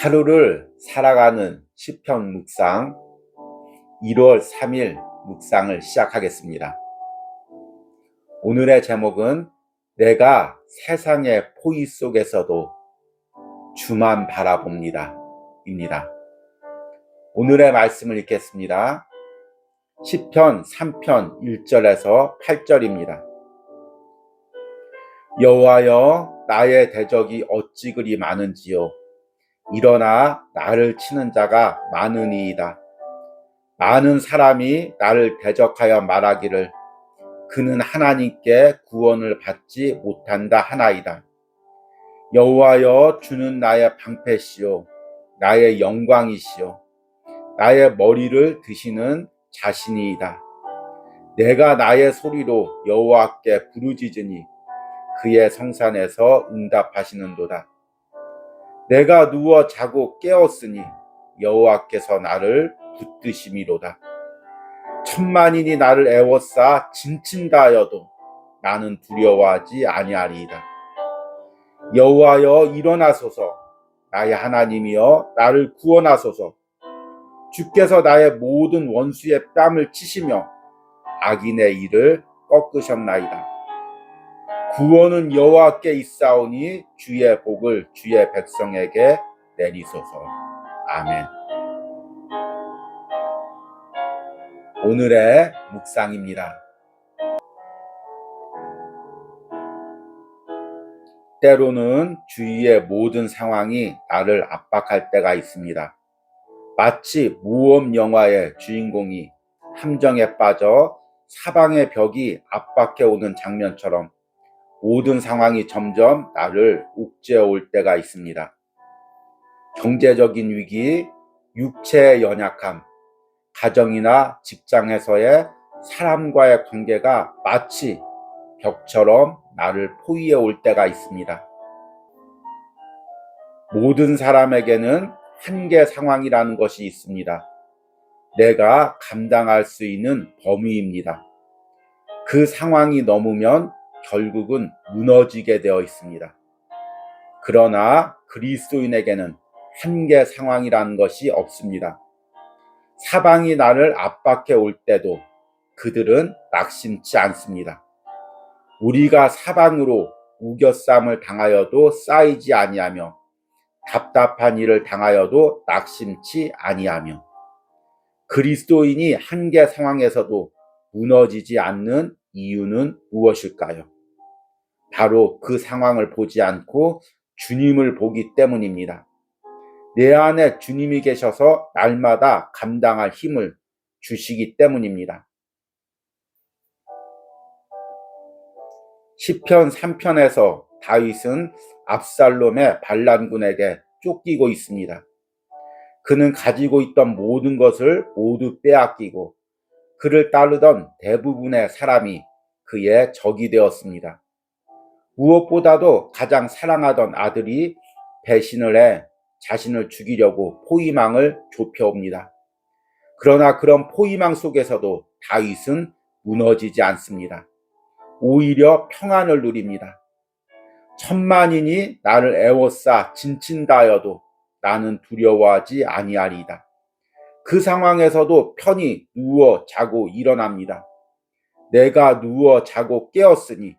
하루를 살아가는 시편 묵상 1월 3일 묵상을 시작하겠습니다. 오늘의 제목은 내가 세상의 포위 속에서도 주만 바라봅니다 입니다. 오늘의 말씀을 읽겠습니다. 시편 3편 1절에서 8절입니다. 여호와여, 나의 대적이 어찌 그리 많은지요. 일어나 나를 치는 자가 많으니이다. 많은 사람이 나를 대적하여 말하기를 그는 하나님께 구원을 받지 못한다 하나이다. 여호와여, 주는 나의 방패시요 나의 영광이시요 나의 머리를 드시는 자신이이다. 내가 나의 소리로 여호와께 부르짖으니 그의 성산에서 응답하시는도다. 내가 누워 자고 깨었으니 여호와께서 나를 붙드심이로다. 천만인이 나를 애워싸 진친다 하여도 나는 두려워하지 아니하리이다. 여호와여, 일어나소서. 나의 하나님이여, 나를 구원하소서. 주께서 나의 모든 원수의 뺨을 치시며 악인의 일을 꺾으셨나이다. 구원은 여호와께 있사오니 주의 복을 주의 백성에게 내리소서. 아멘. 오늘의 묵상입니다. 때로는 주위의 모든 상황이 나를 압박할 때가 있습니다. 마치 모험 영화의 주인공이 함정에 빠져 사방의 벽이 압박해 오는 장면처럼 모든 상황이 점점 나를 옥죄어 올 때가 있습니다. 경제적인 위기, 육체의 연약함, 가정이나 직장에서의 사람과의 관계가 마치 벽처럼 나를 포위해 올 때가 있습니다. 모든 사람에게는 한계 상황이라는 것이 있습니다. 내가 감당할 수 있는 범위입니다. 그 상황이 넘으면 결국은 무너지게 되어 있습니다. 그러나 그리스도인에게는 한계 상황이라는 것이 없습니다. 사방이 나를 압박해 올 때도 그들은 낙심치 않습니다. 우리가 사방으로 우겨쌈을 당하여도 쌓이지 아니하며 답답한 일을 당하여도 낙심치 아니하며 그리스도인이 한계 상황에서도 무너지지 않는 이유는 무엇일까요? 바로 그 상황을 보지 않고 주님을 보기 때문입니다. 내 안에 주님이 계셔서 날마다 감당할 힘을 주시기 때문입니다. 시편 3편에서 다윗은 압살롬의 반란군에게 쫓기고 있습니다. 그는 가지고 있던 모든 것을 모두 빼앗기고 그를 따르던 대부분의 사람이 그의 적이 되었습니다. 무엇보다도 가장 사랑하던 아들이 배신을 해 자신을 죽이려고 포위망을 좁혀옵니다. 그러나 그런 포위망 속에서도 다윗은 무너지지 않습니다. 오히려 평안을 누립니다. 천만인이 나를 애워싸 진친다 하여도 나는 두려워하지 아니하리이다. 그 상황에서도 편히 누워 자고 일어납니다. 내가 누워 자고 깨었으니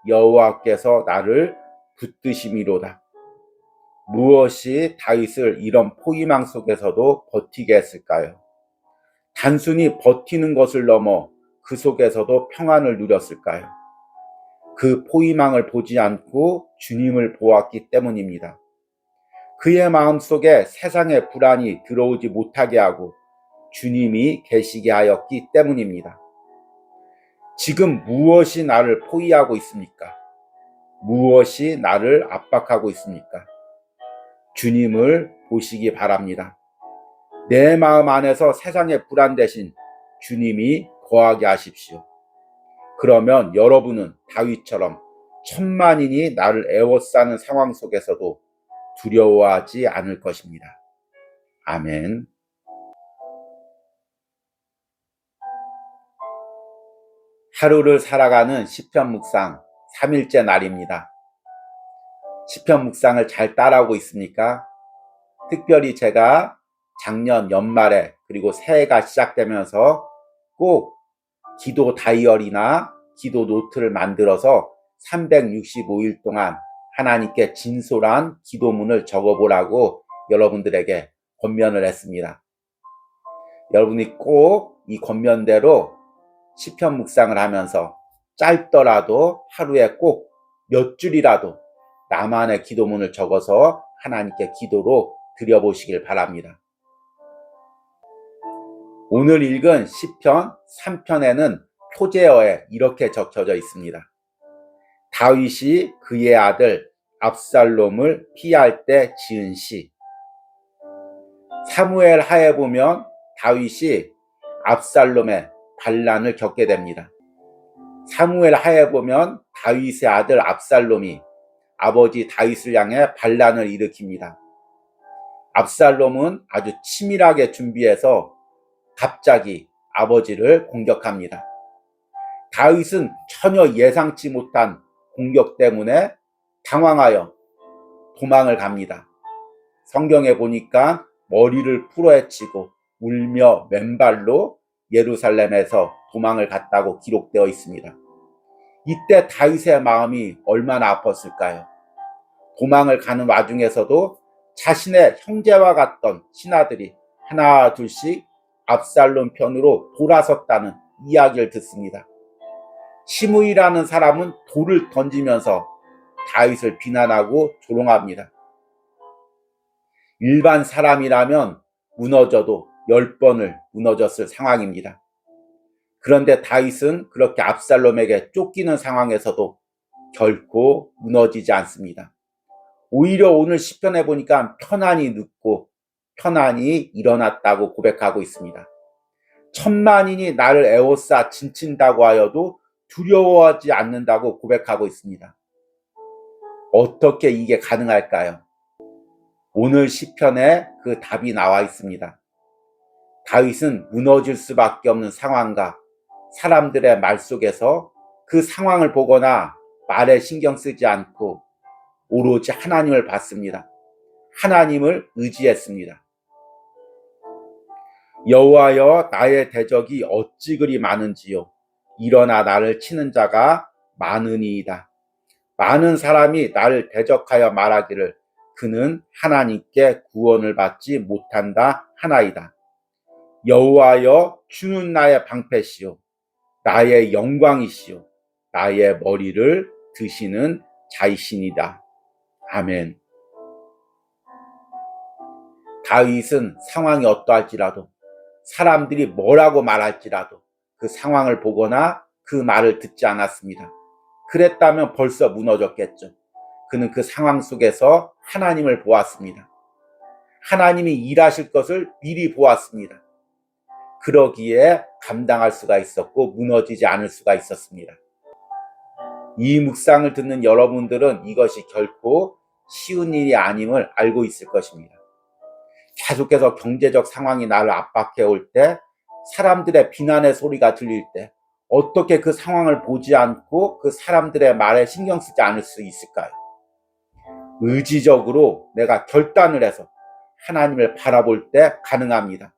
여호와께서 나를 붙드심이로다. 무엇이 다윗을 이런 포위망 속에서도 버티게 했을까요? 단순히 버티는 것을 넘어 그 속에서도 평안을 누렸을까요? 그 포위망을 보지 않고 주님을 보았기 때문입니다. 그의 마음속에 세상의 불안이 들어오지 못하게 하고 주님이 계시게 하였기 때문입니다. 지금 무엇이 나를 포위하고 있습니까? 무엇이 나를 압박하고 있습니까? 주님을 보시기 바랍니다. 내 마음 안에서 세상의 불안 대신 주님이 거하게 하십시오. 그러면 여러분은 다윗처럼 천만인이 나를 애워싸는 상황 속에서도 두려워하지 않을 것입니다. 아멘. 하루를 살아가는 시편 묵상 3일째 날입니다. 시편 묵상을 잘 따라오고 있습니까? 특별히 제가 작년 연말에 그리고 새해가 시작되면서 꼭 기도 다이어리나 기도 노트를 만들어서 365일 동안 하나님께 진솔한 기도문을 적어보라고 여러분들에게 권면을 했습니다. 여러분이 꼭 이 권면대로 시편 묵상을 하면서 짧더라도 하루에 꼭 몇 줄이라도 나만의 기도문을 적어서 하나님께 기도로 드려보시길 바랍니다. 오늘 읽은 시편 3편에는 표제어에 이렇게 적혀져 있습니다. 다윗이 그의 아들 압살롬을 피할 때 지은 시. 사무엘 하에 보면 다윗이 압살롬의 반란을 겪게 됩니다. 사무엘 하에 보면 다윗의 아들 압살롬이 아버지 다윗을 향해 반란을 일으킵니다. 압살롬은 아주 치밀하게 준비해서 갑자기 아버지를 공격합니다. 다윗은 전혀 예상치 못한 공격 때문에 당황하여 도망을 갑니다. 성경에 보니까 머리를 풀어헤치고 울며 맨발로 예루살렘에서 도망을 갔다고 기록되어 있습니다. 이때 다윗의 마음이 얼마나 아팠을까요? 도망을 가는 와중에서도 자신의 형제와 같던 신하들이 하나 둘씩 압살롬 편으로 돌아섰다는 이야기를 듣습니다. 시므이라는 사람은 돌을 던지면서 다윗을 비난하고 조롱합니다. 일반 사람이라면 무너져도 10번을 무너졌을 상황입니다. 그런데 다윗은 그렇게 압살롬에게 쫓기는 상황에서도 결코 무너지지 않습니다. 오히려 오늘 시편에 보니까 편안히 눕고 편안히 일어났다고 고백하고 있습니다. 천만인이 나를 에워싸 진친다고 하여도 두려워하지 않는다고 고백하고 있습니다. 어떻게 이게 가능할까요? 오늘 시편에 그 답이 나와 있습니다. 다윗은 무너질 수밖에 없는 상황과 사람들의 말 속에서 그 상황을 보거나 말에 신경 쓰지 않고 오로지 하나님을 봤습니다. 하나님을 의지했습니다. 여호와여, 나의 대적이 어찌 그리 많은지요. 일어나 나를 치는 자가 많으니이다. 많은 사람이 나를 대적하여 말하기를 그는 하나님께 구원을 받지 못한다 하나이다. 여호와여, 주는 나의 방패시요 나의 영광이시요 나의 머리를 드시는 자이시니다. 아멘. 다윗은 상황이 어떠할지라도 사람들이 뭐라고 말할지라도 그 상황을 보거나 그 말을 듣지 않았습니다. 그랬다면 벌써 무너졌겠죠. 그는 그 상황 속에서 하나님을 보았습니다. 하나님이 일하실 것을 미리 보았습니다. 그러기에 감당할 수가 있었고 무너지지 않을 수가 있었습니다. 이 묵상을 듣는 여러분들은 이것이 결코 쉬운 일이 아님을 알고 있을 것입니다. 계속해서 경제적 상황이 나를 압박해 올 때, 사람들의 비난의 소리가 들릴 때 어떻게 그 상황을 보지 않고 그 사람들의 말에 신경 쓰지 않을 수 있을까요? 의지적으로 내가 결단을 해서 하나님을 바라볼 때 가능합니다.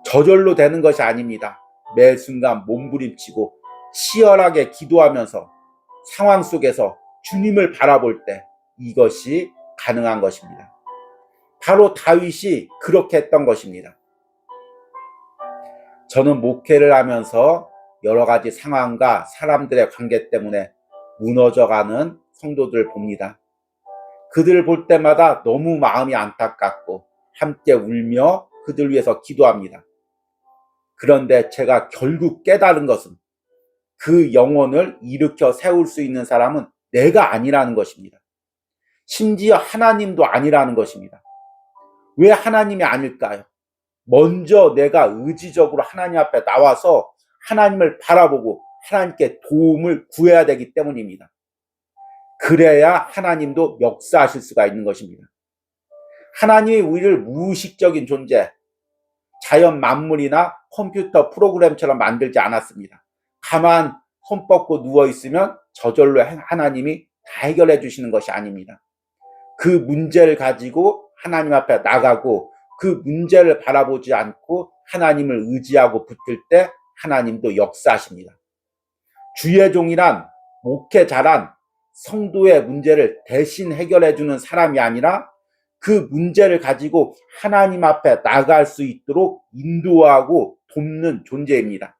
저절로 되는 것이 아닙니다. 매 순간 몸부림치고 치열하게 기도하면서 상황 속에서 주님을 바라볼 때 이것이 가능한 것입니다. 바로 다윗이 그렇게 했던 것입니다. 저는 목회를 하면서 여러 가지 상황과 사람들의 관계 때문에 무너져가는 성도들을 봅니다. 그들을 볼 때마다 너무 마음이 안타깝고 함께 울며 그들 위해서 기도합니다. 그런데 제가 결국 깨달은 것은 그 영혼을 일으켜 세울 수 있는 사람은 내가 아니라는 것입니다. 심지어 하나님도 아니라는 것입니다. 왜 하나님이 아닐까요? 먼저 내가 의지적으로 하나님 앞에 나와서 하나님을 바라보고 하나님께 도움을 구해야 되기 때문입니다. 그래야 하나님도 역사하실 수가 있는 것입니다. 하나님이 우리를 무의식적인 존재, 자연 만물이나 컴퓨터 프로그램처럼 만들지 않았습니다. 가만 손 뻗고 누워있으면 저절로 하나님이 다 해결해 주시는 것이 아닙니다. 그 문제를 가지고 하나님 앞에 나가고 그 문제를 바라보지 않고 하나님을 의지하고 붙들 때 하나님도 역사하십니다. 주의 종이란 목회자란 성도의 문제를 대신 해결해주는 사람이 아니라 그 문제를 가지고 하나님 앞에 나갈 수 있도록 인도하고 돕는 존재입니다.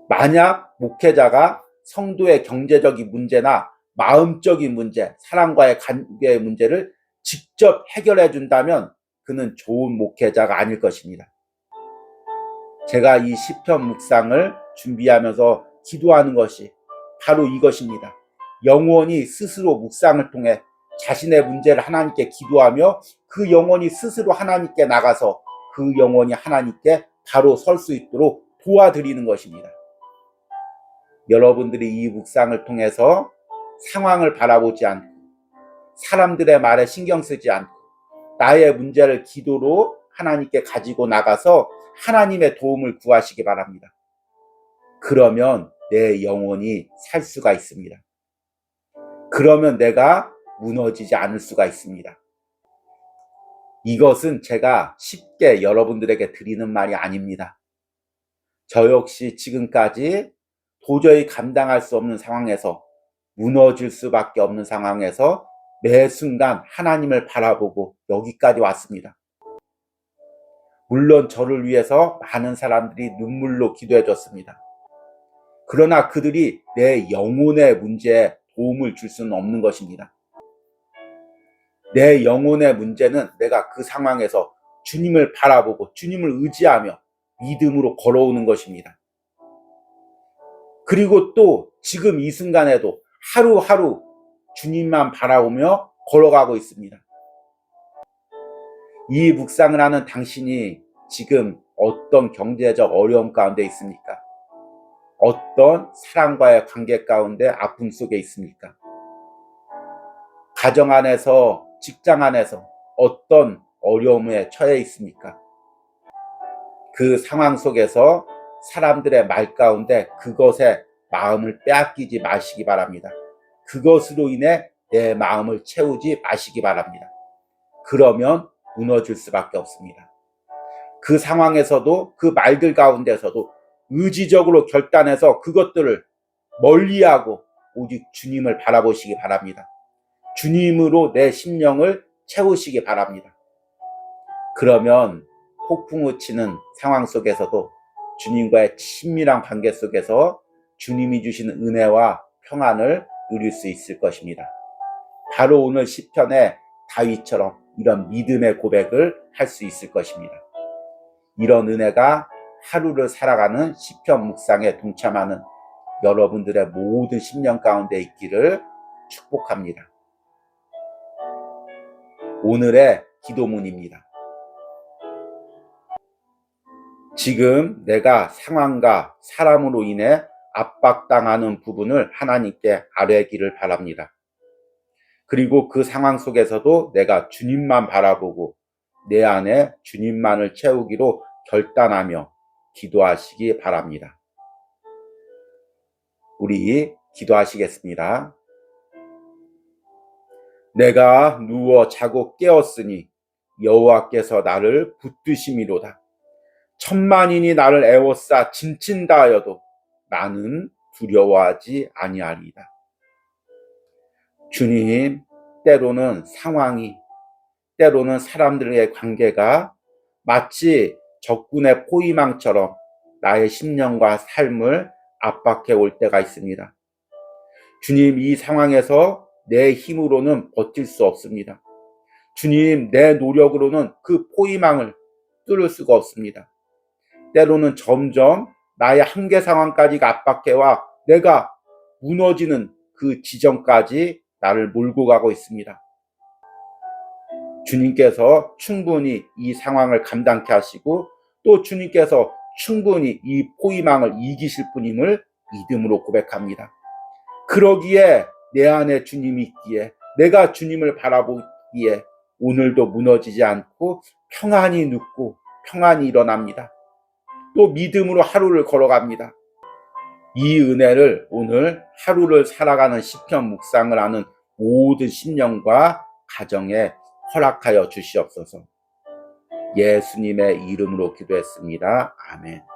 만약 목회자가 성도의 경제적인 문제나 마음적인 문제, 사람과의 관계의 문제를 직접 해결해 준다면 그는 좋은 목회자가 아닐 것입니다. 제가 이 시편 묵상을 준비하면서 기도하는 것이 바로 이것입니다. 영혼이 스스로 묵상을 통해 자신의 문제를 하나님께 기도하며 그 영혼이 스스로 하나님께 나가서 그 영혼이 하나님께 바로 설 수 있도록 도와드리는 것입니다. 여러분들이 이 묵상을 통해서 상황을 바라보지 않고 사람들의 말에 신경 쓰지 않고 나의 문제를 기도로 하나님께 가지고 나가서 하나님의 도움을 구하시기 바랍니다. 그러면 내 영혼이 살 수가 있습니다. 그러면 내가 무너지지 않을 수가 있습니다. 이것은 제가 쉽게 여러분들에게 드리는 말이 아닙니다. 저 역시 지금까지 도저히 감당할 수 없는 상황에서 무너질 수밖에 없는 상황에서 매 순간 하나님을 바라보고 여기까지 왔습니다. 물론 저를 위해서 많은 사람들이 눈물로 기도해 줬습니다. 그러나 그들이 내 영혼의 문제에 도움을 줄 수는 없는 것입니다. 내 영혼의 문제는 내가 그 상황에서 주님을 바라보고 주님을 의지하며 믿음으로 걸어오는 것입니다. 그리고 또 지금 이 순간에도 하루하루 주님만 바라보며 걸어가고 있습니다. 이 묵상을 하는 당신이 지금 어떤 경제적 어려움 가운데 있습니까? 어떤 사람과의 관계 가운데 아픔 속에 있습니까? 가정 안에서, 직장 안에서 어떤 어려움에 처해 있습니까? 그 상황 속에서 사람들의 말 가운데 그것에 마음을 빼앗기지 마시기 바랍니다. 그것으로 인해 내 마음을 채우지 마시기 바랍니다. 그러면 무너질 수밖에 없습니다. 그 상황에서도 그 말들 가운데서도 의지적으로 결단해서 그것들을 멀리하고 오직 주님을 바라보시기 바랍니다. 주님으로 내 심령을 채우시기 바랍니다. 그러면 폭풍우 치는 상황 속에서도 주님과의 친밀한 관계 속에서 주님이 주시는 은혜와 평안을 누릴 수 있을 것입니다. 바로 오늘 시편의 다윗처럼 이런 믿음의 고백을 할 수 있을 것입니다. 이런 은혜가 하루를 살아가는 시편 묵상에 동참하는 여러분들의 모든 심령 가운데 있기를 축복합니다. 오늘의 기도문입니다. 지금 내가 상황과 사람으로 인해 압박당하는 부분을 하나님께 아뢰기를 바랍니다. 그리고 그 상황 속에서도 내가 주님만 바라보고 내 안에 주님만을 채우기로 결단하며 기도하시기 바랍니다. 우리 기도하시겠습니다. 내가 누워 자고 깨었으니 여호와께서 나를 붙드심이로다. 천만인이 나를 애워싸 짐친다 하여도 나는 두려워하지 아니하리이다. 주님, 때로는 상황이, 때로는 사람들의 관계가 마치 적군의 포위망처럼 나의 심령과 삶을 압박해 올 때가 있습니다. 주님, 이 상황에서 내 힘으로는 버틸 수 없습니다. 주님, 내 노력으로는 그 포위망을 뚫을 수가 없습니다. 때로는 점점 나의 한계 상황까지가 압박해와 내가 무너지는 그 지점까지 나를 몰고 가고 있습니다. 주님께서 충분히 이 상황을 감당케 하시고 또 주님께서 충분히 이 포위망을 이기실 분임을 믿음으로 고백합니다. 그러기에 내 안에 주님이 있기에 내가 주님을 바라보기에 오늘도 무너지지 않고 평안히 눕고 평안히 일어납니다. 또 믿음으로 하루를 걸어갑니다. 이 은혜를 오늘 하루를 살아가는 시편 묵상을 하는 모든 신령과 가정에 허락하여 주시옵소서. 예수님의 이름으로 기도했습니다. 아멘.